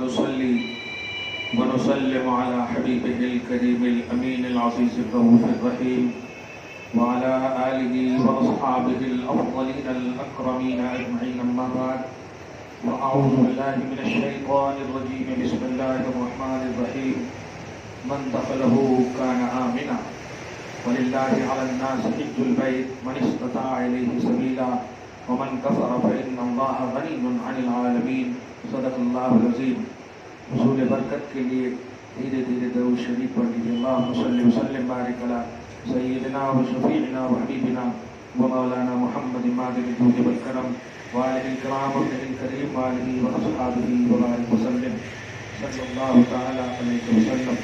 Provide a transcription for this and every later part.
ونصلي ونسلم على حبيبه الكريم الأمين العزيز الرؤوف الرحيم وعلى آله وأصحابه الأفضلين الأكرمين أجمعين، أما بعد، وأعوذ بالله من الشيطان الرجيم. بسم الله الرحمن الرحيم. من دخله كان آمنا ولله على الناس حج البيت من استطاع إليه سبيلا ومن كفر فإن الله غني عن العالمين. صدق اللہ العظیم. حصول برکت کے لیے دھیرے دھیرے درود شریف پڑھ لیجیے. اللہم صلی وسلم بارک علی سیدنا و شفیعنا و حبیبنا و مولانا محمد ماجد الجود والکرم وآلہ الکرام ابن الکریم وآلہ و اصحابہ وبارک وسلم صلی اللہ تعالی علیہ وسلم.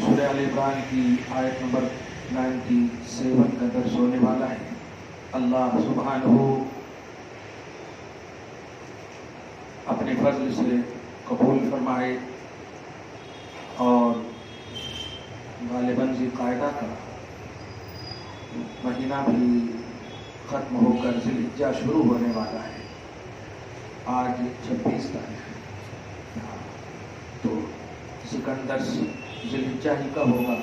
سورہ آل عمران کی آیت نمبر 97 کا درس ہونے والا ہے. اللہ سبحانہ اپنے فضل سے قبول فرمائے اور غالباً ذی القعدہ کا مہینہ بھی ختم ہو کر ذی الحجہ شروع ہونے والا ہے. آج 26 تاریخ ہے، تو سکندر ذی الحجہ ہی کا ہوگا.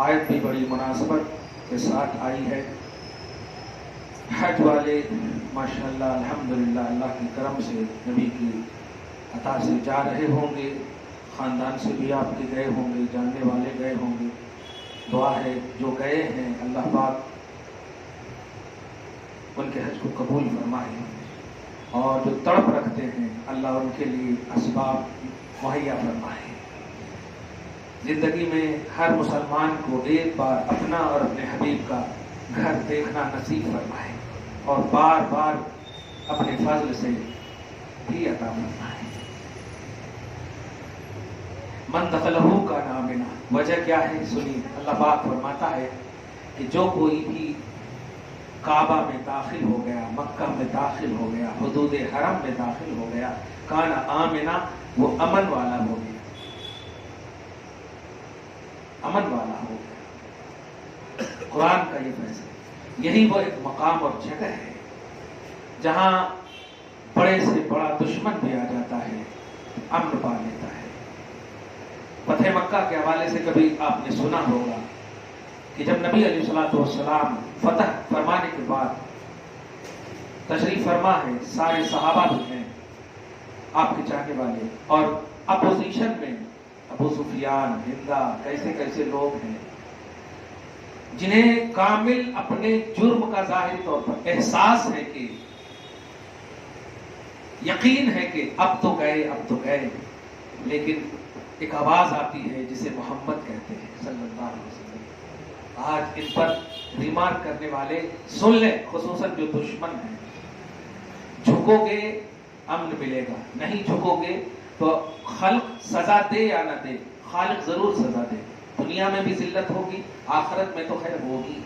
آیت بھی بڑی مناسبت کے ساتھ آئی ہے. حج والے ماشاءاللہ الحمدللہ اللہ کی کرم سے نبی کی عطا سے جا رہے ہوں گے. خاندان سے بھی آپ کے گئے ہوں گے، جاننے والے گئے ہوں گے. دعا ہے جو گئے ہیں اللہ پاک ان کے حج کو قبول فرمائے، اور جو تڑپ رکھتے ہیں اللہ ان کے لیے اسباب مہیا فرمائے. زندگی میں ہر مسلمان کو ایک بار اپنا اور اپنے حبیب کا گھر دیکھنا نصیب فرمائے، اور بار بار اپنے فضل سے بھی عطا فرمائے. من دخلہ کا آمنا، وجہ کیا ہے سنیے. اللہ پاک فرماتا ہے کہ جو کوئی بھی کعبہ میں داخل ہو گیا، مکہ میں داخل ہو گیا، حدود حرم میں داخل ہو گیا، کان آمنا، وہ امن والا ہو گیا، امن والا ہو گیا. قرآن کا یہ فیصلہ. یہی وہ ایک مقام اور جگہ ہے جہاں بڑے سے بڑا دشمن بھی آ جاتا ہے، امن پا لیتا ہے. فتح مکہ کے حوالے سے کبھی آپ نے سنا ہوگا کہ جب نبی علیہ الصلوۃ والسلام فتح فرمانے کے بعد تشریف فرما ہے، سارے صحابہ بھی ہیں آپ کے چاہنے والے، اور اپوزیشن میں ابو سفیان، ہندا، کیسے کیسے لوگ ہیں جنہیں کامل اپنے جرم کا ظاہری طور پر احساس ہے، کہ یقین ہے کہ اب تو گئے، لیکن ایک آواز آتی ہے جسے محمد کہتے ہیں صلی اللہ علیہ وسلم. آج ان پر ریمارک کرنے والے سن لیں، خصوصاً جو دشمن ہیں. جھکو گے امن ملے گا، نہیں جھکو گے تو خلق سزا دے یا نہ دے، خالق ضرور سزا دے. دنیا میں بھی ذلت ہوگی، آخرت میں تو خیر ہوگی.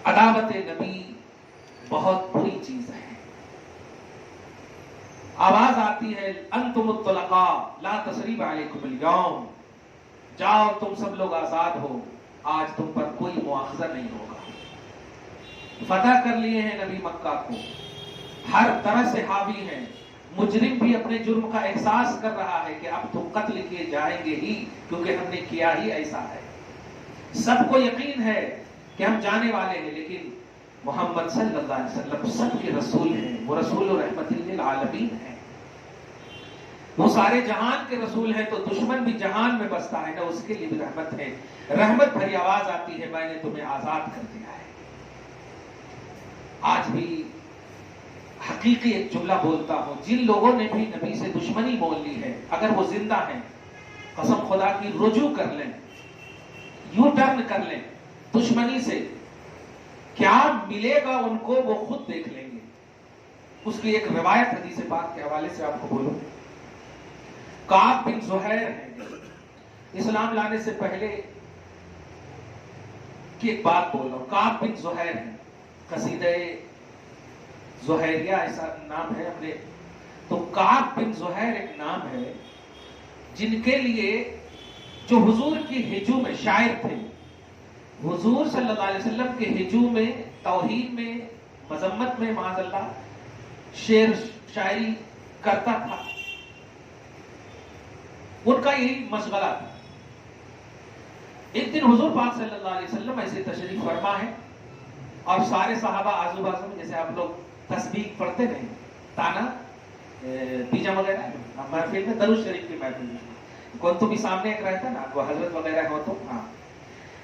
عداوت نبی بہت بری چیز ہے. آواز آتی ہے انتم الطلقاء لا تثریب علیکم اليوم، جاؤ تم سب لوگ آزاد ہو، آج تم پر کوئی مواخذہ نہیں ہوگا. فتح کر لیے ہیں نبی مکہ کو، ہر طرح سے حاوی ہیں. مجرم بھی اپنے جرم کا احساس کر رہا ہے کہ اب تم قتل کیے جائیں گے ہی، کیونکہ ہم نے کیا ہی ایسا ہے. سب کو یقین ہے کہ ہم جانے والے ہیں، لیکن محمد صلی اللہ علیہ وسلم سب کے رسول ہیں. وہ رسول رحمت للعالمین ہیں، وہ سارے جہان کے رسول ہیں. تو دشمن بھی جہان میں بستا ہے نا، اس کے لیے بھی رحمت ہے. رحمت بھری آواز آتی ہے، میں نے تمہیں آزاد کر دیا ہے. آج بھی حقیقی ایک جملہ بولتا ہوں، جن لوگوں نے بھی نبی سے دشمنی مول لی ہے، اگر وہ زندہ ہیں قسم خدا کی رجوع کر لیں، یو ٹرن کر لیں دشمنی سے، کیا ملے گا ان کو وہ خود دیکھ لیں گے. اس کی ایک روایت حدیث پاک کے حوالے سے آپ کو بولوں. کعب بن زہیر ہیں، اسلام لانے سے پہلے کی ایک بات بول رہا ہوں. کعب بن زہیر ہیں، قصیدہ زہیریہ ایسا نام ہے اپنے. تو کعب بن زہیر ایک نام ہے جن کے لیے جو حضور کی ہجوم میں شاعر تھے، حضور صلی اللہ علیہ وسلم کے ہجوم میں، توحید میں، مذمت میں، معاذ اللہ شعر شاعری کرتا تھا، ان کا یہی مشغلہ تھا۔ ایک دن حضور پاک صلی اللہ علیہ وسلم ایسے تشریف فرما ہے اور سارے صحابہ آزو بازو میں، جیسے آپ لوگ تسبیح پڑھتے نہیں، تانا پیجا وغیرہ محفل میں، درود شریف کی محفل میں کون تو بھی سامنے ایک رہتا نا، وہ حضرت وغیرہ ہو تو ہاں،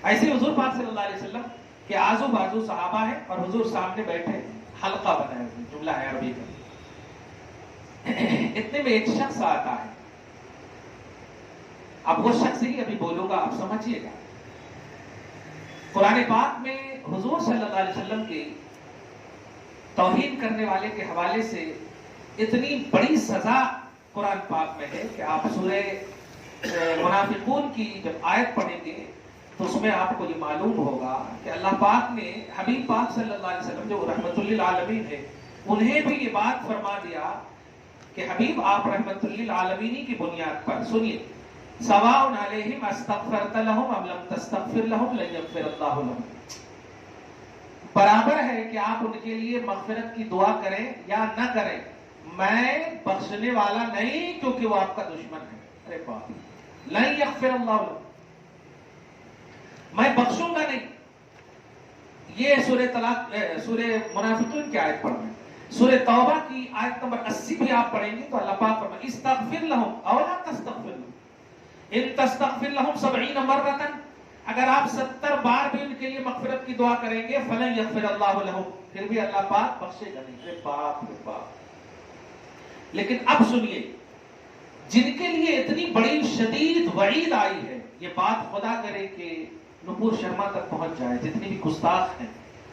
ایسے حضور پاک صلی اللہ علیہ وسلم کے آزو بازو صحابہ ہیں اور حضور سامنے بیٹھے، حلقہ بنائے ہوئے، جملہ ہے عربی کا۔ اتنے میں ایک شخص آتا ہے، اب وہ شخص ہی ابھی بولوں گا، آپ سمجھیے گا۔ قرآن پاک میں حضور صلی اللہ علیہ وسلم کے توہین کرنے والے کے حوالے سے اتنی بڑی سزا قرآن پاک میں ہے کہ آپ سورہ منافقون کی جب آیت پڑھیں گے تو اس میں آپ کو یہ معلوم ہوگا کہ اللہ پاک نے حبیب پاک صلی اللہ علیہ وسلم جو رحمت للعالمین ہے، انہیں بھی یہ بات فرما دیا کہ حبیب آپ رحمت للعالمین کی بنیاد پر سنیے، سواء علیہم استغفرت لہم ام لم تستغفر لہم لن یغفر اللہ لہم، برابر ہے کہ آپ ان کے لیے مغفرت کی دعا کریں یا نہ کریں، میں بخشنے والا نہیں کیونکہ وہ آپ کا دشمن ہے۔ ارے باپ، لن یغفر اللہ لہم، میں بخشوں گا نہیں۔ یہ سورہ طلاق، سورہ منافقون کی آیت پڑھ رہے ہیں۔ سورہ توبہ کی آیت نمبر 80 بھی آپ پڑھیں گے تو اللہ پاک فرمائے استغفر لہم او لا تستغفر لہم ان تستغفر لہم 70 مرۃ، اگر آپ 70 بار بھی ان کے لیے مغفرت کی دعا کریں گے فلن یغفر اللہ لہم، پھر بھی اللہ پاک بخشے گا نہیں۔ ارے باپ رے باپ۔ لیکن اب سنیے، جن کے لیے اتنی بڑی شدید وعید آئی ہے، یہ بات خدا کرے کہ نپور شرما تک پہنچ جائے، جتنے بھی گستاخ ہیں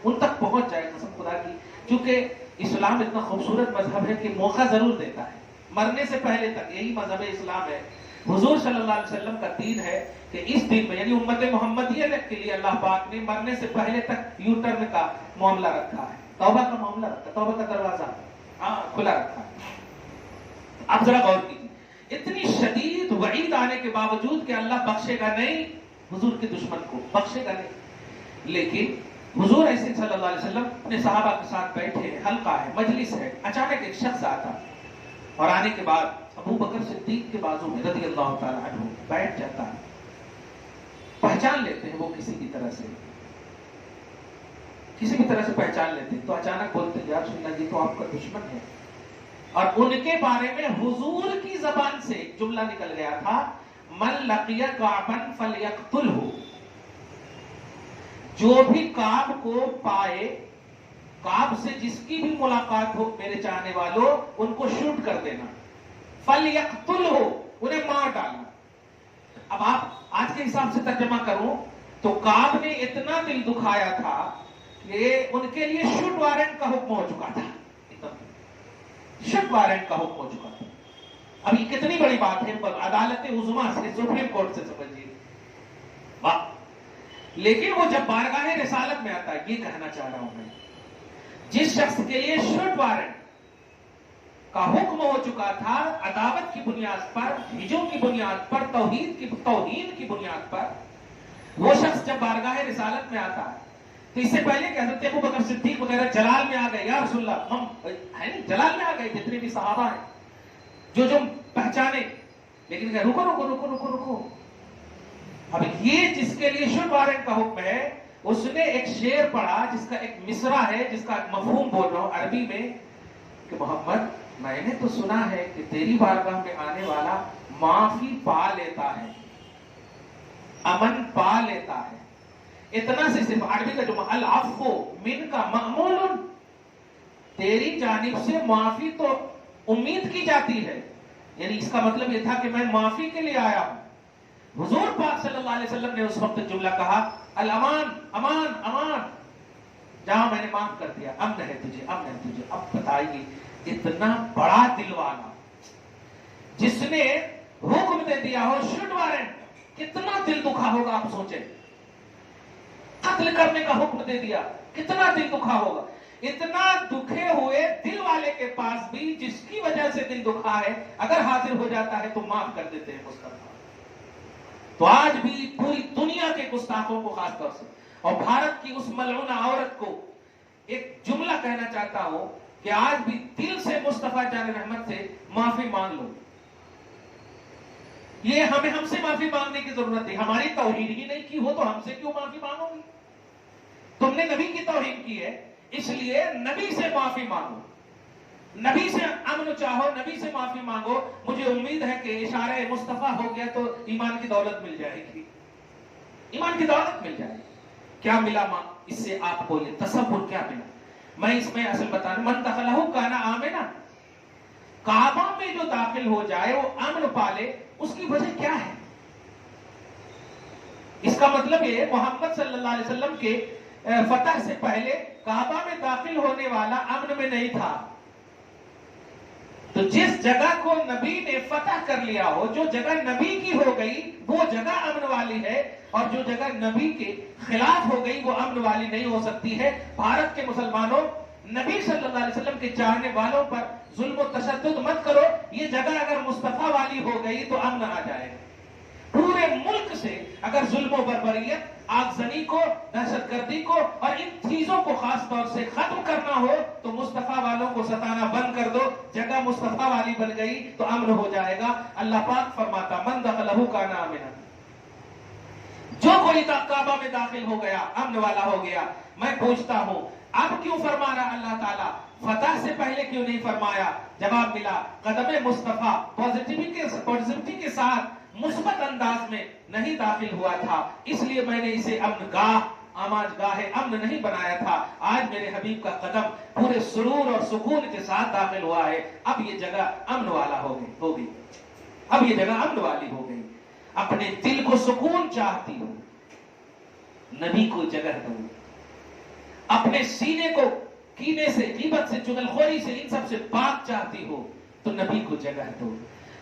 ان تک پہنچ جائے قسم خدا کی، کیونکہ اسلام اتنا خوبصورت مذہب ہے کہ موقع ضرور دیتا ہے مرنے سے پہلے تک۔ یہی مذہب اسلام ہے، حضور صلی اللہ علیہ وسلم کا دین ہے کہ اس دن میں یعنی امت محمدیہ کے لیے اللہ پاک نے مرنے سے پہلے تک یو ٹرن کا معاملہ رکھا ہے، توبہ کا معاملہ رکھا ہے، توبہ کا دروازہ کھلا رکھا ہے۔ اب ذرا غور کیجیے، اتنی شدید وعید آنے کے باوجود کہ اللہ بخشے گا نہیں حضور کے دشمن کو، بخشے گا نہیں، لیکن حضور ایسے صلی اللہ علیہ وسلم اپنے صحابہ کے ساتھ بیٹھے، حلقہ ہے، مجلس ہے، اچانک ایک شخص آتا اور آنے کے بعد ابو بکر صدیق کے بازو میں رضی اللہ تعالیٰ عنہ بیٹھ جاتا ہے۔ پہچان لیتے ہیں وہ کسی بھی طرح سے پہچان لیتے ہیں، تو اچانک بولتے ہیں یا رسول اللہ، یہ تو آپ کا دشمن ہے۔ اور ان کے بارے میں حضور کی زبان سے ایک جملہ نکل گیا تھا، من لقی کعبا فلیقتلہ، جو بھی کعب کو پائے، کعب سے جس کی بھی ملاقات ہو میرے چاہنے والوں، ان کو شوٹ کر دینا، فلیقتلہ، انہیں مار ڈالنا۔ اب آپ آج کے حساب سے ترجمہ کروں تو کعب نے اتنا دل دکھایا تھا کہ ان کے لیے شوٹ وارنٹ کا حکم ہو چکا تھا، شوٹ وارنٹ کا حکم ہو چکا تھا۔ اب یہ کتنی بڑی بات ہے، عدالت عظمیٰ سے، سپریم کورٹ سے سمجھیے، واہ۔ لیکن وہ جب بارگاہ رسالت میں آتا ہے، یہ کہنا چاہ رہا ہوں میں، جس شخص کے لیے شوٹ وارنٹ کا حکم ہو چکا تھا عداوت کی بنیاد پر، ہجوم کی بنیاد پر، توحین کی بنیاد پر، وہ شخص جب بارگاہ رسالت میں آتا ہے تو اس سے پہلے کہ حضرت ابو بکر صدیق وغیرہ جلال میں آ گئے، یا رسول اللہ، ہم ہے نہیں جلال میں آ گئے، جتنے بھی صحابہ ہیں جو پہچانے، لیکن کہ رکو رکو رکو رکو رکو، اب یہ جس کے لیے شوٹ وارنٹ کا حکم ہے، اس نے ایک شعر پڑھا جس کا ایک مصرع ہے، جس کا ایک مفہوم بول رہا ہوں عربی میں، کہ محمد، میں نے تو سنا ہے کہ تیری بارگاہ میں آنے والا معافی پا لیتا ہے، امن پا لیتا ہے۔ اتنا سے صرف عربی کا جو العفو من کا مأمول، تیری جانب سے معافی تو امید کی جاتی ہے، یعنی اس کا مطلب یہ تھا کہ میں معافی کے لیے آیا ہوں۔ حضور پاک صلی اللہ علیہ وسلم نے اس وقت جملہ کہا، الامان، امان امان، جہاں میں نے معاف کر دیا، امن ہے تجھے، امن ہے تجھے۔ اب بتائیے، اتنا بڑا دل والا جس نے حکم دے دیا ہو شوٹ وارنٹ، کتنا دل دکھا ہوگا آپ سوچیں۔ قتل کرنے کا حکم دے دیا، کتنا دل دکھا ہوگا۔ اتنا دکھے ہوئے دل والے کے پاس بھی، جس کی وجہ سے دل دکھا ہے، اگر حاضر ہو جاتا ہے تو معاف کر دیتے ہیں مستقبل۔ تو آج بھی پوری دنیا کے گستاخوں کو خاص طور سے، اور بھارت کی اس ملعونہ عورت کو ایک جملہ کہنا چاہتا ہوں کہ آج بھی دل سے مصطفیٰ جان رحمت سے معافی مانگ لو. یہ ہم سے معافی مانگنے کی ضرورت ہے. ہماری توہین ہی نہیں کی ہو تو ہم سے کیوں معافی مانگو گی؟ تم نے نبی کی توہین کی ہے، اس لیے نبی سے معافی مانگو، نبی سے امن چاہو، نبی سے معافی مانگو. مجھے امید ہے کہ اشارہ مصطفیٰ ہو گیا تو ایمان کی دولت مل جائے گی، ایمان کی دولت مل جائے گی. کیا ملا اس سے؟ آپ بولے تصور کیا ملا؟ میں اس میں اصل بتانا، من دخلہ کان آمنا، کعبہ میں جو داخل ہو جائے وہ امن پالے. اس کی وجہ کیا ہے؟ اس کا مطلب یہ محمد صلی اللہ علیہ وسلم کے فتح سے پہلے کعبہ میں داخل ہونے والا امن میں نہیں تھا. تو جس جگہ کو نبی نے فتح کر لیا ہو، جو جگہ نبی کی ہو گئی وہ جگہ امن والی ہے، اور جو جگہ نبی کے خلاف ہو گئی وہ امن والی نہیں ہو سکتی ہے. بھارت کے مسلمانوں، نبی صلی اللہ علیہ وسلم کے چاہنے والوں پر ظلم و تشدد مت کرو. یہ جگہ اگر مصطفیٰ والی ہو گئی تو امن آ جائے گا. پورے ملک سے اگر ظلم و بربریت، آگزنی کو، دہشت گردی کو اور ان چیزوں کو خاص طور سے ختم کرنا ہو تو مصطفیٰ والوں کو ستانا بند کر دو. جگہ مصطفیٰ والی بن گئی تو امن ہو جائے گا. اللہ پاک فرماتا من دخلہ کان آمنا، جو کوئی کعبہ میں داخل ہو گیا امن والا ہو گیا. میں پوچھتا ہوں اب کیوں فرما رہا اللہ تعالیٰ؟ فتح سے پہلے کیوں نہیں فرمایا؟ جواب ملا قدم مصطفیٰ پازیٹیوٹی کے ساتھ مثبت انداز میں نہیں داخل ہوا تھا، اس لیے میں نے اسے امن گاہ، آماج گاہ امن نہیں بنایا تھا. آج میرے حبیب کا قدم پورے سرور اور سکون کے ساتھ داخل ہوا ہے. اب یہ جگہ امن والا ہو گئی، اب یہ جگہ امن والی ہو گئی. اپنے دل کو سکون چاہتی ہو، نبی کو جگہ دو. اپنے سینے کو کینے سے، غیبت سے، چغلخوری سے، ان سب سے پاک چاہتی ہو تو نبی کو جگہ دو.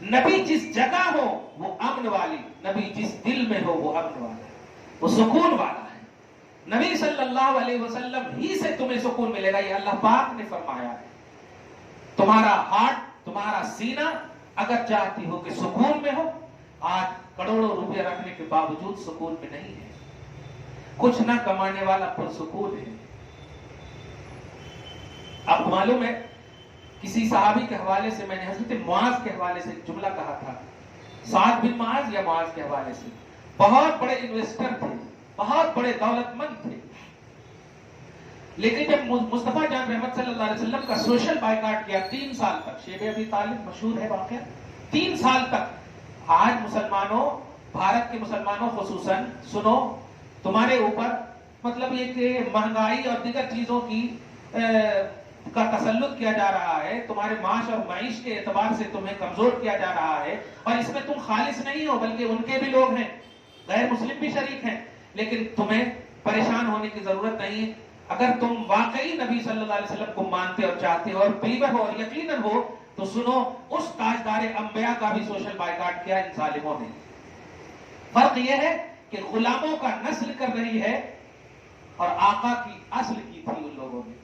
نبی جس جگہ ہو وہ امن والی، نبی جس دل میں ہو وہ امن والا ہے، وہ سکون والا ہے. نبی صلی اللہ علیہ وسلم ہی سے تمہیں سکون ملے گا. یہ اللہ پاک نے فرمایا ہے. تمہارا ہارٹ، تمہارا سینہ اگر چاہتی ہو کہ سکون میں ہو، آج کروڑوں روپے رکھنے کے باوجود سکون میں نہیں ہے. کچھ نہ کمانے والا پرسکون ہے. آپ کو معلوم ہے کسی صحابی کے حوالے سے میں نے حضرت معاذ کے حوالے سے جملہ کہا تھا. سعد بن معاذ یا معاذ کے حوالے سے بہت بڑے انویسٹر تھے، بہت بڑے دولت مند تھے، لیکن جب مصطفیٰ جان رحمت صلی اللہ علیہ وسلم کا سوشل بائیکاٹ کیا 3 سال تک، شیب ابی طالب مشہور ہے واقعہ، 3 سال تک. آج مسلمانوں، بھارت کے مسلمانوں خصوصاً سنو، تمہارے اوپر مطلب یہ کہ مہنگائی اور دیگر چیزوں کی کا تسلط کیا جا رہا ہے، تمہارے معاش اور معیش کے اعتبار سے تمہیں کمزور کیا جا رہا ہے، اور اس میں تم خالص نہیں ہو بلکہ ان کے بھی لوگ ہیں، غیر مسلم بھی شریک ہیں. لیکن تمہیں پریشان ہونے کی ضرورت نہیں ہے. اگر تم واقعی نبی صلی اللہ علیہ وسلم کو مانتے اور چاہتے ہو اور بلیور ہو اور یقیناً ہو تو سنو، اس تاجدار انبیاء کا بھی سوشل بائیکاٹ کیا ان ظالموں نے. فرق یہ ہے کہ غلاموں کا نسل کر رہی ہے اور آقا کی اصل کی تھی ان لوگوں نے.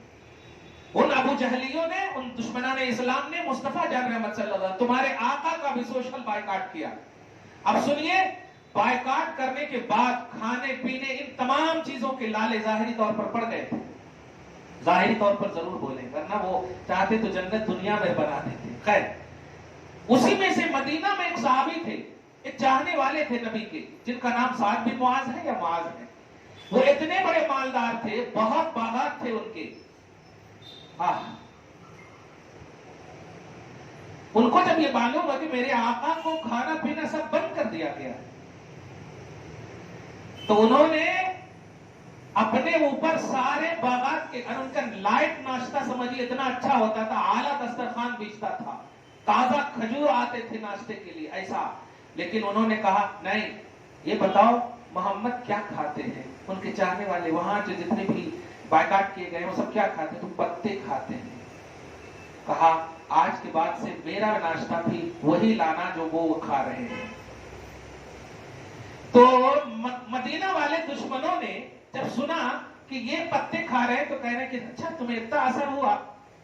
ان ابو جہلیوں نے، ان دشمنان اسلام نے مصطفیٰ جان رحمت صلی اللہ علیہ وسلم تمہارے آقا کا بھی سوشل بائیکاٹ کیا. اب سنیے، بائیکاٹ کرنے کے بعد کھانے پینے ان تمام چیزوں کے لالے ظاہری طور پر پڑ گئے تھے. ظاہری طور پر ضرور بولیں، ورنہ وہ چاہتے تو جنت دنیا میں بنا دیتے. خیر، اسی میں سے مدینہ میں ایک صحابی تھے، ایک چاہنے والے تھے نبی کے، جن کا نام سعد بن معاذ ہے یا معاذ ہے. وہ اتنے بڑے مالدار تھے، بہت باغات تھے ان کے. ان کو جب یہ معلوم ہوا کہ میرے آقا کو کھانا پینا سب بند کر دیا گیا تو انہوں نے اپنے اوپر سارے باغات کے، ان کا لائٹ ناشتہ سمجھیے اتنا اچھا ہوتا تھا، اعلیٰ دسترخوان بیچتا تھا، تازہ کھجور آتے تھے ناشتے کے لیے ایسا. لیکن انہوں نے کہا نہیں، یہ بتاؤ محمد کیا کھاتے ہیں؟ ان کے چاہنے والے وہاں جو جتنے بھی بائیکاٹ کیے گئے وہ سب کیا کھاتے ہیں؟ تم پتے کھاتے ہیں. کہا آج کے بعد سے میرا ناشتہ بھی وہی لانا جو وہ کھا رہے ہیں. تو مدینہ والے دشمنوں نے جب سنا کہ یہ پتے کھا رہے ہیں تو کہہ رہے کہ اچھا تمہیں اتنا اثر ہوا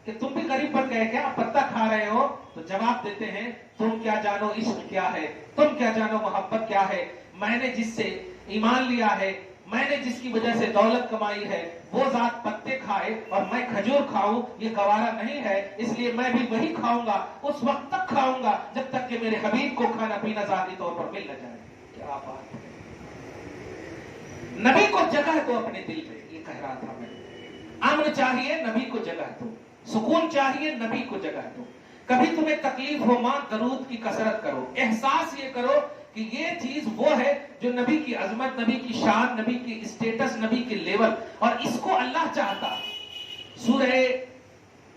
کہ تم بھی غریب بن گئے کیا، پتا کھا رہے ہو؟ تو جواب دیتے ہیں تم کیا جانو عشق کیا ہے، تم کیا جانو محبت کیا ہے. میں نے جس سے ایمان لیا ہے، میں نے جس کی وجہ سے دولت کمائی ہے وہ ذات پتے کھائے اور میں کھجور کھاؤں، یہ گوارا نہیں ہے، اس لیے میں بھی وہی کھاؤں گا، اس وقت تک کھاؤں گا جب تک کہ میرے حبیب کو کھانا پینا ذاتی طور پر مل نہ جائے۔ کیا بات ہے! نبی کو جگہ دو اپنے دل میں، یہ کہہ رہا تھا میں۔ امن چاہیے، نبی کو جگہ دو۔ سکون چاہیے، نبی کو جگہ دو۔ کبھی تمہیں تکلیف ہو ماں، درود کی کثرت کرو، احساس یہ کرو کہ یہ چیز وہ ہے جو نبی کی عظمت، نبی کی شان، نبی کی اسٹیٹس، نبی کے لیول، اور اس کو اللہ چاہتا۔ سورہ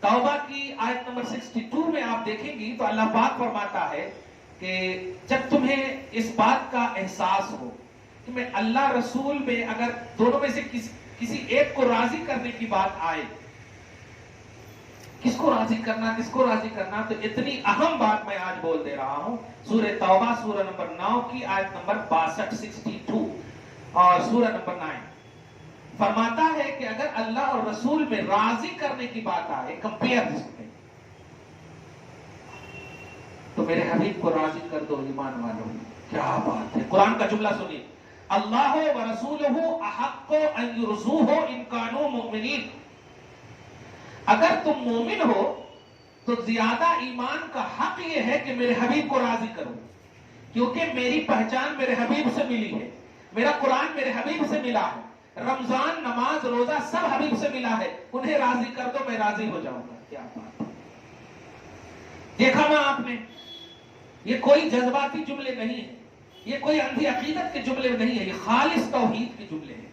توبہ کی آیت نمبر 62 میں آپ دیکھیں گی تو اللہ پاک فرماتا ہے کہ جب تمہیں اس بات کا احساس ہو کہ میں اللہ رسول میں اگر دونوں میں سے کسی ایک کو راضی کرنے کی بات آئے، کس کو راضی کرنا، تو اتنی اہم بات میں آج بول دے رہا ہوں۔ سورہ توبہ سورہ نمبر 9 کی آیت نمبر 62 اور سورہ نمبر 9 فرماتا ہے کہ اگر اللہ اور رسول میں راضی کرنے کی بات آئے، کمپیئر میں، تو میرے حبیب کو راضی کر دو ایمان والوں۔ کیا بات ہے! قرآن کا جملہ سنیے، اللہ ورسولہ احق ان یرضوہ ان کانوا مؤمنین۔ اگر تم مومن ہو تو زیادہ ایمان کا حق یہ ہے کہ میرے حبیب کو راضی کرو، کیونکہ میری پہچان میرے حبیب سے ملی ہے، میرا قرآن میرے حبیب سے ملا ہے، رمضان، نماز، روزہ سب حبیب سے ملا ہے، انہیں راضی کر دو، میں راضی ہو جاؤں گا۔ کیا بات ہے! دیکھا نا آپ نے، یہ کوئی جذباتی جملے نہیں ہیں، یہ کوئی اندھی عقیدت کے جملے نہیں ہیں، یہ خالص توحید کے جملے ہیں۔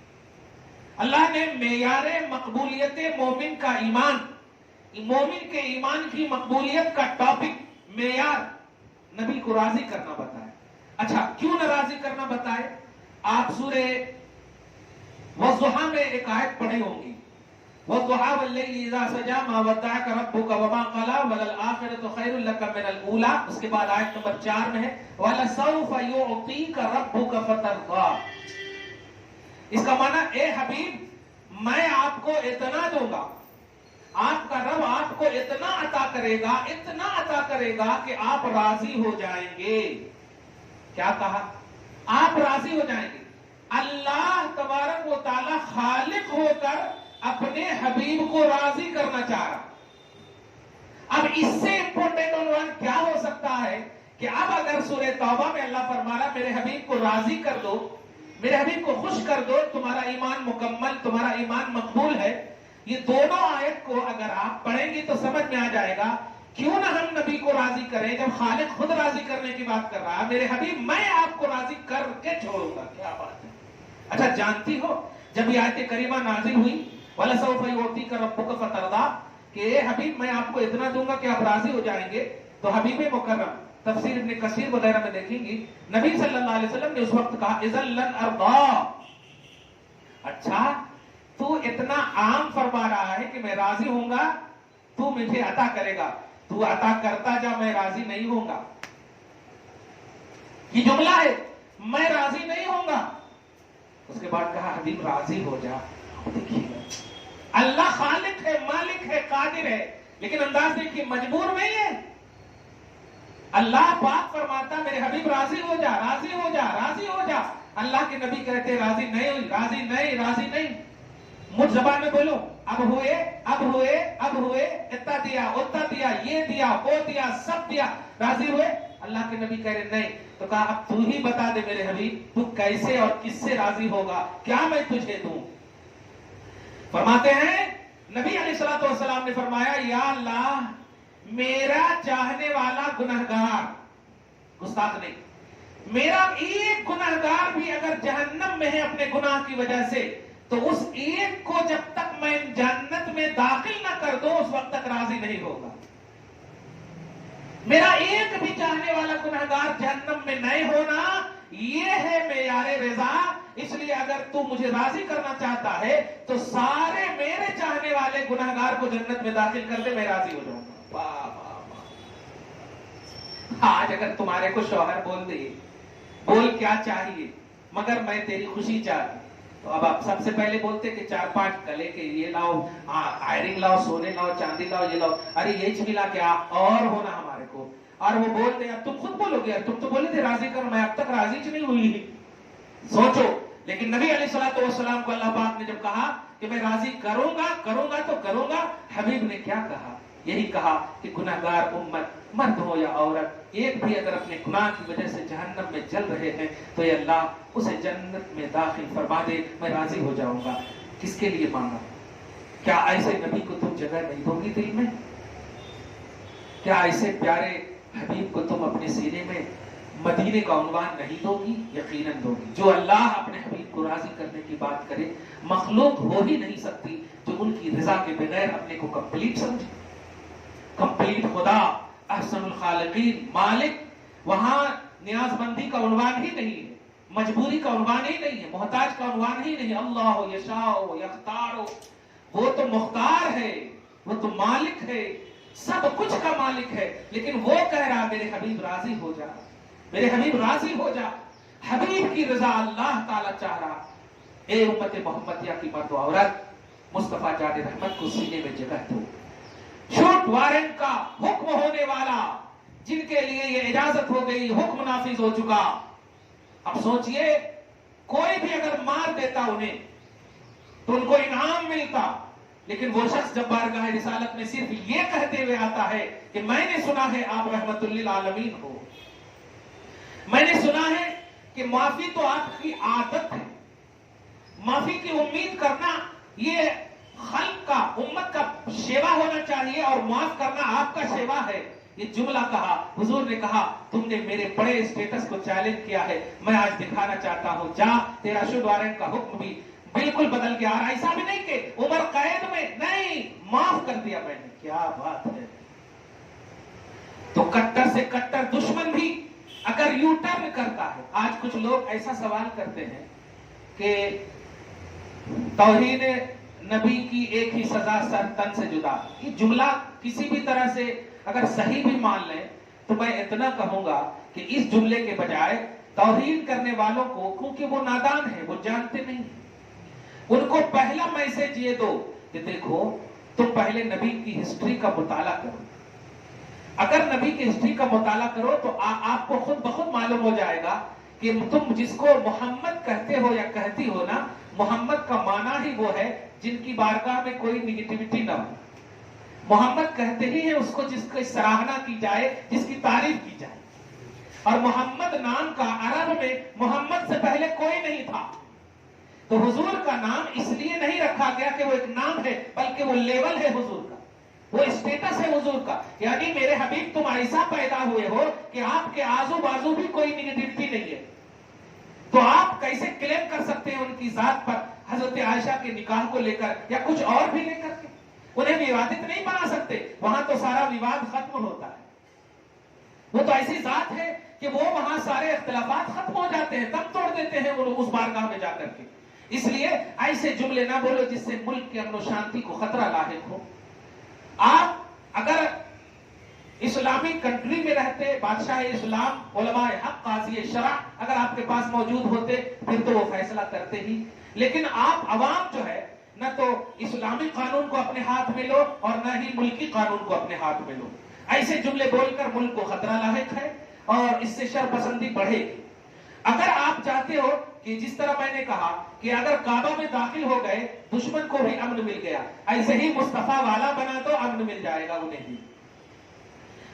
اللہ نے معیار مقبولیت مومن کا ایمان، مومن کے ایمان کی مقبولیت کا ٹاپک، معیار، نبی کو راضی کرنا بتایا۔ اچھا، کیوں نہ راضی کرنا بتائے؟ آپ سورہ والضحیٰ میں ایک آیت پڑھے ہوں گی، والضحیٰ واللیل اذا سجی ما ودعک ربک وما قلی وللآخرۃ خیر لک من الاولی۔ اس کے بعد آیت نمبر 4 میں ہے وَلَسَوْفَ يُعْطِيكَ رَبُّكَ فَتَرْضَىٰ۔ اس کا معنی، اے حبیب میں آپ کو اتنا دوں گا، آپ کا رب آپ کو اتنا عطا کرے گا کہ آپ راضی ہو جائیں گے۔ کیا کہا؟ آپ راضی ہو جائیں گے۔ اللہ تبارک و تعالی خالق ہو کر اپنے حبیب کو راضی کرنا چاہ رہا۔ اب اس سے امپورٹنٹ عنوان کیا ہو سکتا ہے کہ اب اگر سورہ توبہ میں اللہ فرما رہا میرے حبیب کو راضی کر دو، میرے حبیب کو خوش کر دو، تمہارا ایمان مکمل، تمہارا ایمان مقبول ہے، یہ دونوں آیت کو اگر آپ پڑھیں گے تو سمجھ میں آ جائے گا کیوں نہ ہم نبی کو راضی کریں جب خالق خود راضی کرنے کی بات کر رہا ہے۔ میرے حبیب میں آپ کو راضی کر کے چھوڑوں گا۔ کیا بات ہے! اچھا، جانتی ہو جب یہ آیت کریمہ نازل ہوئی وَلَسَوْفَ يُعْطِيكَ رَبُّكَ فَتَرْضَىٰ کہ اے حبیب میں آپ کو اتنا دوں گا کہ آپ راضی ہو جائیں گے، تو حبیب مکرم تفسیر ابن کثیر وغیرہ میں دیکھیں گی نبی صلی اللہ علیہ وسلم نے اس وقت کہا اذا لن ارضا۔ اچھا، تو اتنا عام فرما رہا ہے کہ میں راضی ہوں گا، تو مجھے عطا کرے گا، تو عطا کرتا جا، میں راضی نہیں ہوں گا۔ یہ جملہ ہے، میں راضی نہیں ہوں گا۔ اس کے بعد کہا حبیب راضی ہو جا۔ دیکھیے اللہ خالق ہے، مالک ہے، قادر ہے، لیکن انداز دیکھیے مجبور نہیں ہے۔ اللہ پاک فرماتا میرے حبیب راضی ہو جا، راضی ہو جا، راضی ہو جا۔ اللہ کے نبی کہتے راضی نہیں ہوئی، راضی نہیں، راضی نہیں۔ مجھ زبان میں بولو، اب ہوئے، اب ہوئے، اب ہوئے، اتنا دیا، اتنا دیا، یہ دیا، وہ دیا، سب دیا، راضی ہوئے؟ اللہ کے نبی کہہ رہے نہیں۔ تو کہا اب تو ہی بتا دے میرے حبیب، تو کیسے اور کس سے راضی ہوگا، کیا میں تجھے دوں؟ فرماتے ہیں نبی علیہ الصلوۃ والسلام نے فرمایا یا اللہ میرا چاہنے والا گنہگار، گستاخ نہیں، میرا ایک گنہگار بھی اگر جہنم میں ہے اپنے گناہ کی وجہ سے، تو اس ایک کو جب تک میں جنت میں داخل نہ کر دوں اس وقت تک راضی نہیں ہوگا۔ میرا ایک بھی چاہنے والا گنہگار جہنم میں نہیں ہونا، یہ ہے معیار رضا۔ اس لیے اگر تو مجھے راضی کرنا چاہتا ہے تو سارے میرے چاہنے والے گنہگار کو جنت میں داخل کر دے، میں راضی ہو جاؤں گا۔ واہ واہ واہ! آج اگر تمہارے کو شوہر بول دے بول کیا چاہیے مگر میں تیری خوشی چاہتی، تو اب آپ سب سے پہلے بولتے کہ 4-5 کلے کے یہ لاؤ، آئرنگ لاؤ، سونے لاؤ، چاندی لاؤ، یہ لاؤ، ارے یہ ملا کیا اور ہونا ہمارے کو، اور وہ بولتے اب تم خود بولو گے تم تو بولے تھے راضی کرو، میں اب تک راضی نہیں ہوئی۔ سوچو، لیکن نبی علیہ السلام کو اللہ پاک نے جب کہا کہ میں راضی کروں گا، حبیب نے کیا کہا؟ یہی کہا کہ گناہگار امت، مرد ہو یا عورت، ایک بھی اگر اپنے گناہ کی وجہ سے جہنم میں جل رہے ہیں تو یہ اللہ اسے جنت میں داخل فرما دے، میں راضی ہو جاؤں گا۔ کس کے لیے مانگا؟ کیا ایسے نبی کو تم جگہ نہیں دو گی دل میں؟ کیا ایسے پیارے حبیب کو تم اپنے سینے میں مدینے کا عنوان نہیں دو گی؟ یقیناً دو گی۔ جو اللہ اپنے حبیب کو راضی کرنے کی بات کرے، مخلوق ہو ہی نہیں سکتی جو ان کی رضا کے بغیر اپنے کو کمپلیٹ سمجھے۔ کمپلیٹ خدا، احسن الخالقین، مالک، وہاں نیاز مندی کا عنوان ہی نہیں ہے، مجبوری کا عنوان ہی نہیں ہے، محتاج کا عنوان ہی نہیں۔ اللہ یشاء یختار، وہ تو مختار ہے، وہ تو مالک ہے، سب کچھ کا مالک ہے، لیکن وہ کہہ رہا میرے حبیب راضی ہو جا، میرے حبیب راضی ہو جا۔ حبیب کی رضا اللہ تعالیٰ چاہ رہا۔ اے امت محمدیہ کی مرد و عورت، مصطفیٰ جان رحمت کو سینے میں جگہ دو۔ شوٹ وارنٹ کا حکم ہونے والا، جن کے لیے یہ اجازت ہو گئی، حکم نافذ ہو چکا۔ اب سوچئے، کوئی بھی اگر مار دیتا انہیں تو ان کو انعام ملتا، لیکن وہ شخص جب بارگاہ رسالت میں صرف یہ کہتے ہوئے آتا ہے کہ میں نے سنا ہے آپ رحمت للعالمین ہو، میں نے سنا ہے کہ معافی تو آپ کی عادت ہے، معافی کی امید کرنا یہ خلق کا، امت کا شیوا ہونا چاہیے، اور معاف کرنا آپ کا شیوا ہے۔ یہ جملہ کہا، حضور نے کہا تم نے میرے بڑے اسٹیٹس کو چیلنج کیا ہے، میں آج دکھانا چاہتا ہوں، جا تیرا شوٹ وارنٹ کا حکم بھی بالکل بدل گیا۔ اور ایسا بھی نہیں کہ عمر قید میں، نہیں، معاف کر دیا میں نے۔ کیا بات ہے! تو کٹر سے کٹر دشمن بھی اگر یو ٹرن کرتا ہے، آج کچھ لوگ ایسا سوال کرتے ہیں کہ توہین نبی کی ایک ہی سزا سر تن سے جدا۔ یہ جملہ کسی بھی طرح سے اگر صحیح بھی مان لیں تو میں اتنا کہوں گا کہ اس جملے کے بجائے توہین کرنے والوں کو، کیونکہ وہ نادان ہیں، وہ جانتے نہیں، ان کو پہلا میسج یہ دو کہ دیکھو تم پہلے نبی کی ہسٹری کا مطالعہ کرو۔ اگر نبی کی ہسٹری کا مطالعہ کرو تو آپ کو خود بخود معلوم ہو جائے گا کہ تم جس کو محمد کہتے ہو یا کہتی ہو نا، محمد کا معنی ہی وہ ہے جن کی بارگاہ میں کوئی نیگیٹیوٹی نہ ہو۔ محمد کہتے ہی ہیں اس کو جس کی سراہنا کی جائے، جس کی تعریف کی جائے۔ اور محمد نام کا عرب میں محمد سے پہلے کوئی نہیں تھا، تو حضور کا نام اس لیے نہیں رکھا گیا کہ وہ ایک نام ہے، بلکہ وہ لیول ہے حضور کا، وہ اسٹیٹس ہے حضور کا۔ یعنی میرے حبیب تم ایسا پیدا ہوئے ہو کہ آپ کے آزو بازو بھی کوئی نیگیٹیوٹی نہیں ہے، تو آپ کیسے کلیم کر سکتے ہیں ان کی ذات پر حضرت عائشہ کے نکاح کو لے کر یا کچھ اور بھی لے کر کے؟ انہیں ووادت نہیں بنا سکتے، وہاں تو سارا وواد ختم ہوتا ہے۔ وہ تو ایسی ذات ہے کہ وہ وہاں سارے اختلافات ختم ہو جاتے ہیں، دم توڑ دیتے ہیں وہ اس بارگاہ میں جا کر کے۔ اس لیے ایسے جملے نہ بولو جس سے ملک کے امن و شانتی کو خطرہ لاحق ہو۔ آپ اگر اسلامی کنٹری میں رہتے، بادشاہ اسلام، علماء حق، قاضی شرع اگر آپ کے پاس موجود ہوتے پھر تو وہ فیصلہ کرتے ہی، لیکن آپ عوام جو ہے نہ تو اسلامی قانون کو اپنے ہاتھ میں لو اور نہ ہی ملکی قانون کو اپنے ہاتھ میں لو۔ ایسے جملے بول کر ملک کو خطرہ لاحق ہے اور اس سے شر پسندی بڑھے گی۔ اگر آپ چاہتے ہو کہ جس طرح میں نے کہا کہ اگر کعبہ میں داخل ہو گئے دشمن کو بھی امن مل گیا، ایسے ہی مصطفیٰ والا بنا تو امن مل جائے گا انہیں بھی۔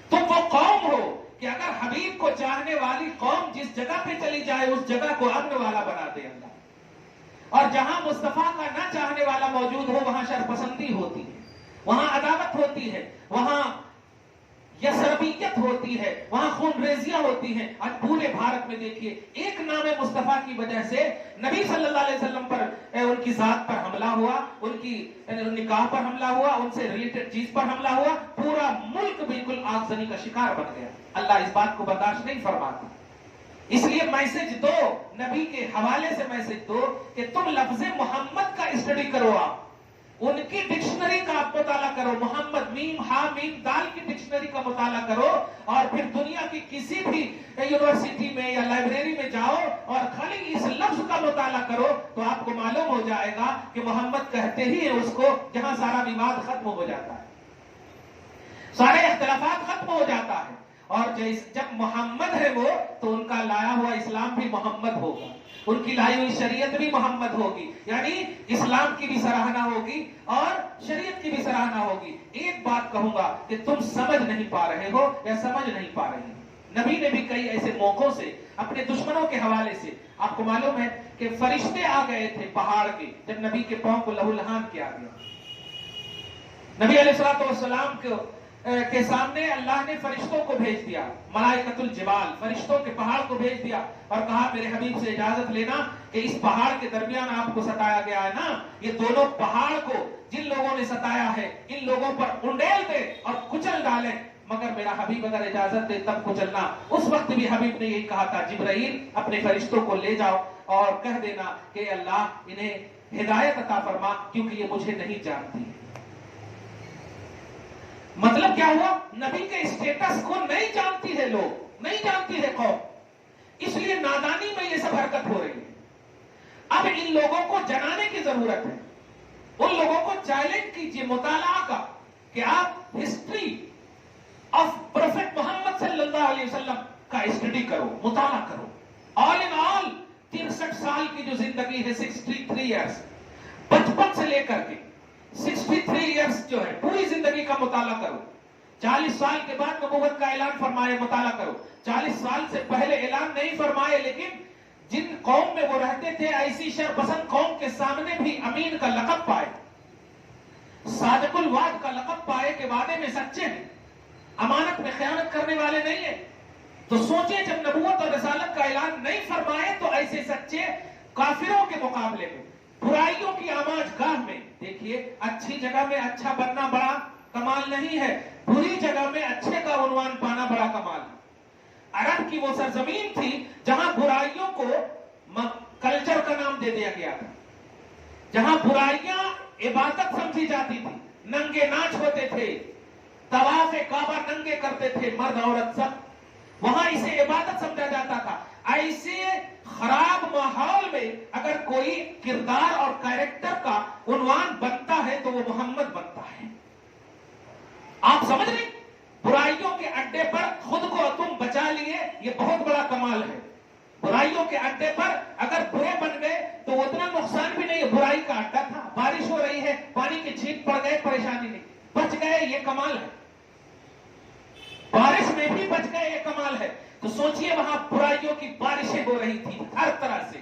تم وہ قوم ہو کہ اگر حبیب کو چاہنے والی قوم جس جگہ پہ چلی جائے اس جگہ کو امن والا بنا دے اللہ، اور جہاں مصطفیٰ کا نہ چاہنے والا موجود ہو وہاں شر پسندی ہوتی ہے، وہاں عداوت ہوتی ہے، وہاں یسربیت ہوتی ہے، وہاں خون ریزیاں ہوتی ہیں۔ آج پورے بھارت میں دیکھیے ایک نام مصطفیٰ کی وجہ سے نبی صلی اللہ علیہ وسلم پر، ان کی ذات پر حملہ ہوا، ان کی نکاح پر حملہ ہوا، ان سے ریلیٹڈ چیز پر حملہ ہوا، پورا ملک بالکل آگزنی کا شکار بن گیا۔ اللہ اس بات کو برداشت نہیں فرماتا۔ اس لیے میسج دو، نبی کے حوالے سے میسج دو کہ تم لفظ محمد کا اسٹڈی کرو، آپ ان کی ڈکشنری کا آپ مطالعہ کرو، محمد میم ہا میم دال کی ڈکشنری کا مطالعہ کرو، اور پھر دنیا کی کسی بھی یونیورسٹی میں یا لائبریری میں جاؤ اور خالی اس لفظ کا مطالعہ کرو تو آپ کو معلوم ہو جائے گا کہ محمد کہتے ہی ہیں اس کو جہاں سارا وواد ختم ہو جاتا ہے، سارے اختلافات ختم ہو جاتا ہے۔ اور جب محمد ہے وہ تو ان کا لایا ہوا اسلام بھی محمد ہوگا، ان کی لائی ہوئی شریعت بھی محمد ہوگی، یعنی اسلام کی بھی سراہنا ہوگی اور شریعت کی بھی سراہنا ہوگی۔ ایک بات کہوں گا کہ تم سمجھ نہیں پا رہے ہو یا سمجھ نہیں پا رہے ہو، نبی نے بھی کئی ایسے موقعوں سے اپنے دشمنوں کے حوالے سے، آپ کو معلوم ہے کہ فرشتے آ گئے تھے پہاڑ کے، جب نبی کے پاؤں کو لہو لہان کیا گیا، نبی علیہ الصلوۃ والسلام کے سامنے اللہ نے فرشتوں کو بھیج دیا، ملائکۃ الجبال، فرشتوں کے پہاڑ کو بھیج دیا اور کہا میرے حبیب سے اجازت لینا کہ اس پہاڑ کے درمیان آپ کو ستایا گیا ہے نا، یہ دونوں پہاڑ کو جن لوگوں نے ستایا ہے ان لوگوں پر انڈیل دے اور کچل ڈالے، مگر میرا حبیب اگر اجازت دے تب کچلنا۔ اس وقت بھی حبیب نے یہی کہا تھا، جبرائیل اپنے فرشتوں کو لے جاؤ اور کہہ دینا کہ اللہ انہیں ہدایت عطا فرما کیونکہ یہ مجھے نہیں جانتی۔ مطلب کیا ہوا؟ نبی کے اسٹیٹس کو نہیں جانتی ہے لوگ، نہیں جانتی ہے قوم، اس لیے نادانی میں یہ سب حرکت ہو رہی ہے۔ اب ان لوگوں کو جنانے کی ضرورت ہے، ان لوگوں کو چیلنج کیجئے مطالعہ کا کہ آپ ہسٹری آف پروفیٹ محمد صلی اللہ علیہ وسلم کا اسٹڈی کرو، مطالعہ کرو۔ آل ان آل 63 سال کی جو زندگی ہے، 63 ایئرز، بچپن سے لے کر کے 63 ایئرز جو ہے پوری زندگی کا مطالعہ کرو۔ 40 سال کے بعد نبوت کا اعلان فرمائے، مطالعہ کرو۔ 40 سال سے پہلے اعلان نہیں فرمائے، لیکن جن قوم میں وہ رہتے تھے ایسی شر پسند قوم کے سامنے بھی امین کا لقب پائے، صادق الوعد کا لقب پائے کہ وعدے میں سچے ہیں، امانت میں خیانت کرنے والے نہیں ہیں۔ تو سوچیں جب نبوت اور رسالت کا اعلان نہیں فرمائے تو ایسے سچے کافروں کے مقابلے میں، برائیوں کی آماج گاہ میں، دیکھیے اچھی جگہ میں اچھا بننا بڑا کمال نہیں ہے، بری جگہ میں اچھے کا عنوان پانا بڑا کمال ہے۔ عرب کی وہ سرزمین تھی جہاں برائیوں کو کلچر کا نام دے دیا گیا تھا، جہاں برائیاں عبادت سمجھی جاتی تھی، ننگے ناچ ہوتے تھے، طواف کعبہ ننگے کرتے تھے مرد عورت سب، وہاں اسے عبادت سمجھا جاتا تھا۔ ایسے خراب ماحول میں اگر کوئی کردار اور کیریکٹر کا عنوان بنتا ہے تو وہ محمد بنتا ہے۔ آپ سمجھ رہے؟ برائیوں کے اڈے پر خود کو تم بچا لیے، یہ بہت بڑا کمال ہے۔ برائیوں کے اڈے پر اگر برے بن گئے تو اتنا نقصان بھی نہیں ہے، برائی کا اڈا تھا، بارش ہو رہی ہے، پانی کی چھینٹ پڑ گئے، پریشانی نہیں، بچ گئے، یہ کمال ہے۔ بارش میں بھی بچ گئے، یہ کمال ہے۔ تو سوچئے وہاں برائیوں کی بارشیں ہو رہی تھی ہر طرح سے،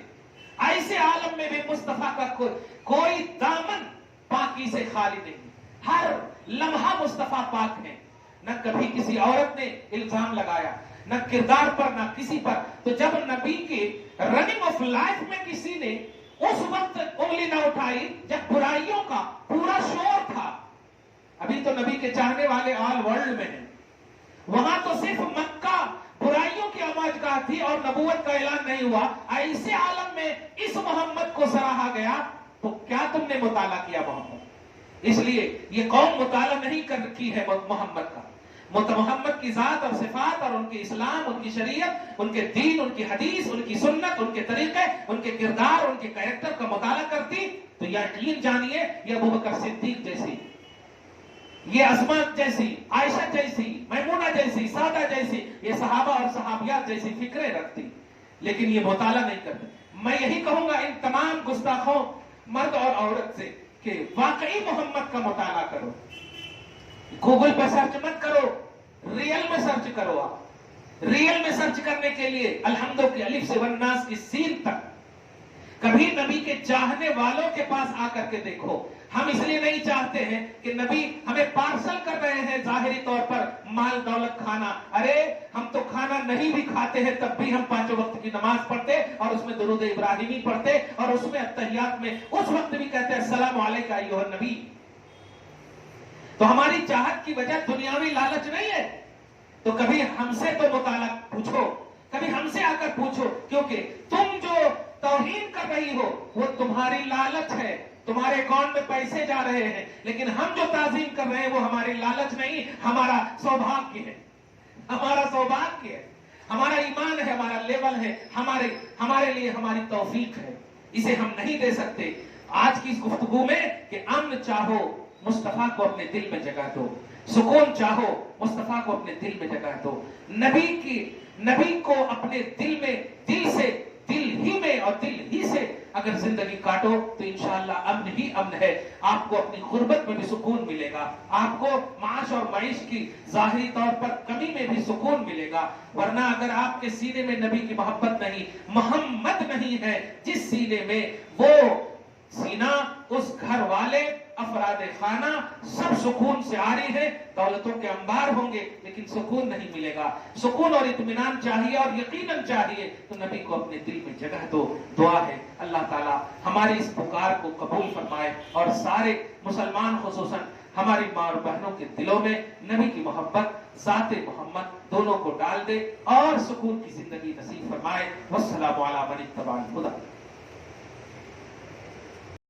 ایسے عالم میں بھی مصطفیٰ کا کوئی دامن پاکی سے خالی نہیں، ہر لمحہ مصطفیٰ پاک ہے، نہ کبھی کسی عورت نے الزام لگایا، نہ کردار پر نہ کسی پر۔ تو جب نبی کے رننگ آف لائف میں کسی نے اس وقت انگلی نہ اٹھائی جب برائیوں کا پورا شور تھا، ابھی تو نبی کے چاہنے والے آل ورلڈ میں ہیں، وہاں تو صرف مکہ برائیوں کی آماج گاہ تھی اور نبوت کا اعلان نہیں ہوا، ایسے عالم میں اس محمد کو سراہا گیا، تو کیا تم نے مطالعہ کیا محمد؟ اس لیے یہ قوم مطالعہ نہیں کر رکھی ہے محمد کا، محمد کی ذات اور صفات اور ان کے اسلام، ان کی شریعت، ان کے دین، ان کی حدیث، ان کی سنت، ان کے طریقے، ان کے کردار، ان کے کیریکٹر کا مطالعہ کرتی تو یقین جانیے یہ ابوبکر صدیق جیسی، یہ اسماء جیسی، عائشہ جیسی، میمونہ جیسی، سعدہ جیسی، یہ صحابہ اور صحابیات جیسی فکریں رکھتی، لیکن یہ مطالعہ نہیں کرتے۔ میں یہی کہوں گا ان تمام گستاخوں مرد اور عورت سے کہ واقعی محمد کا مطالعہ کرو، گوگل پہ سرچ مت کرو، ریئل میں سرچ کرو۔ آپ ریئل میں سرچ کرنے کے لیے الحمد کی الف سے والناس کی سین تک کبھی نبی کے چاہنے والوں کے پاس آ کر کے دیکھو۔ ہم اس لیے نہیں چاہتے ہیں کہ نبی ہمیں پارسل کر رہے ہیں ظاہری طور پر مال دولت کھانا، ارے ہم تو کھانا نہیں بھی کھاتے ہیں تب بھی ہم 5 وقت کی نماز پڑھتے اور اس میں درود ابراہیمی پڑھتے اور اس میں التحیات میں اس وقت بھی کہتے ہیں السلام علیکہ ایھا النبی۔ تو ہماری چاہت کی وجہ دنیاوی لالچ نہیں ہے، تو کبھی ہم سے تو مطالعہ پوچھو، کبھی ہم سے آ کر پوچھو، کیونکہ تم جو توہین کر رہی ہو وہ تمہاری لالچ ہے، تمہارے اکاؤنٹ میں پیسے جا رہے ہیں، لیکن ہم جو تعظیم کر رہے ہیں وہ ہماری لالچ نہیں، ہمارا سوبھاگیہ ہے، ہمارا سوبھاگیہ ہے، ہمارا ایمان ہے، ہمارا لیول ہے، ہمارے لیے ہماری توفیق ہے، اسے ہم نہیں دے سکتے۔ آج کی اس گفتگو میں کہ امن چاہو، مصطفیٰ کو اپنے دل میں جگہ دو، سکون چاہو، مصطفیٰ کو اپنے دل میں جگہ دو، نبی کو اپنے دل میں، دل ہی میں اور دل ہی سے اگر زندگی کاٹو تو انشاءاللہ امن ہی امن ہے. آپ کو اپنی غربت میں بھی سکون ملے گا، آپ کو معاش اور معیش کی ظاہری طور پر کمی میں بھی سکون ملے گا. ورنہ اگر آپ کے سینے میں نبی کی محبت نہیں، محمد نہیں ہے جس سینے میں، وہ سینہ، اس گھر والے، افراد خانہ سب سکون سے آری ہیں، دولتوں کے انبار ہوں گے لیکن سکون نہیں ملے گا. سکون اور اطمینان چاہیے اور یقیناً چاہیے تو نبی کو اپنے دل میں جگہ دو. دعا ہے اللہ تعالیٰ ہماری اس پکار کو قبول فرمائے اور سارے مسلمان خصوصاً ہماری ماں اور بہنوں کے دلوں میں نبی کی محبت، ذات محمد دونوں کو ڈال دے اور سکون کی زندگی نصیب فرمائے. والسلام علی من اتبع الہدی.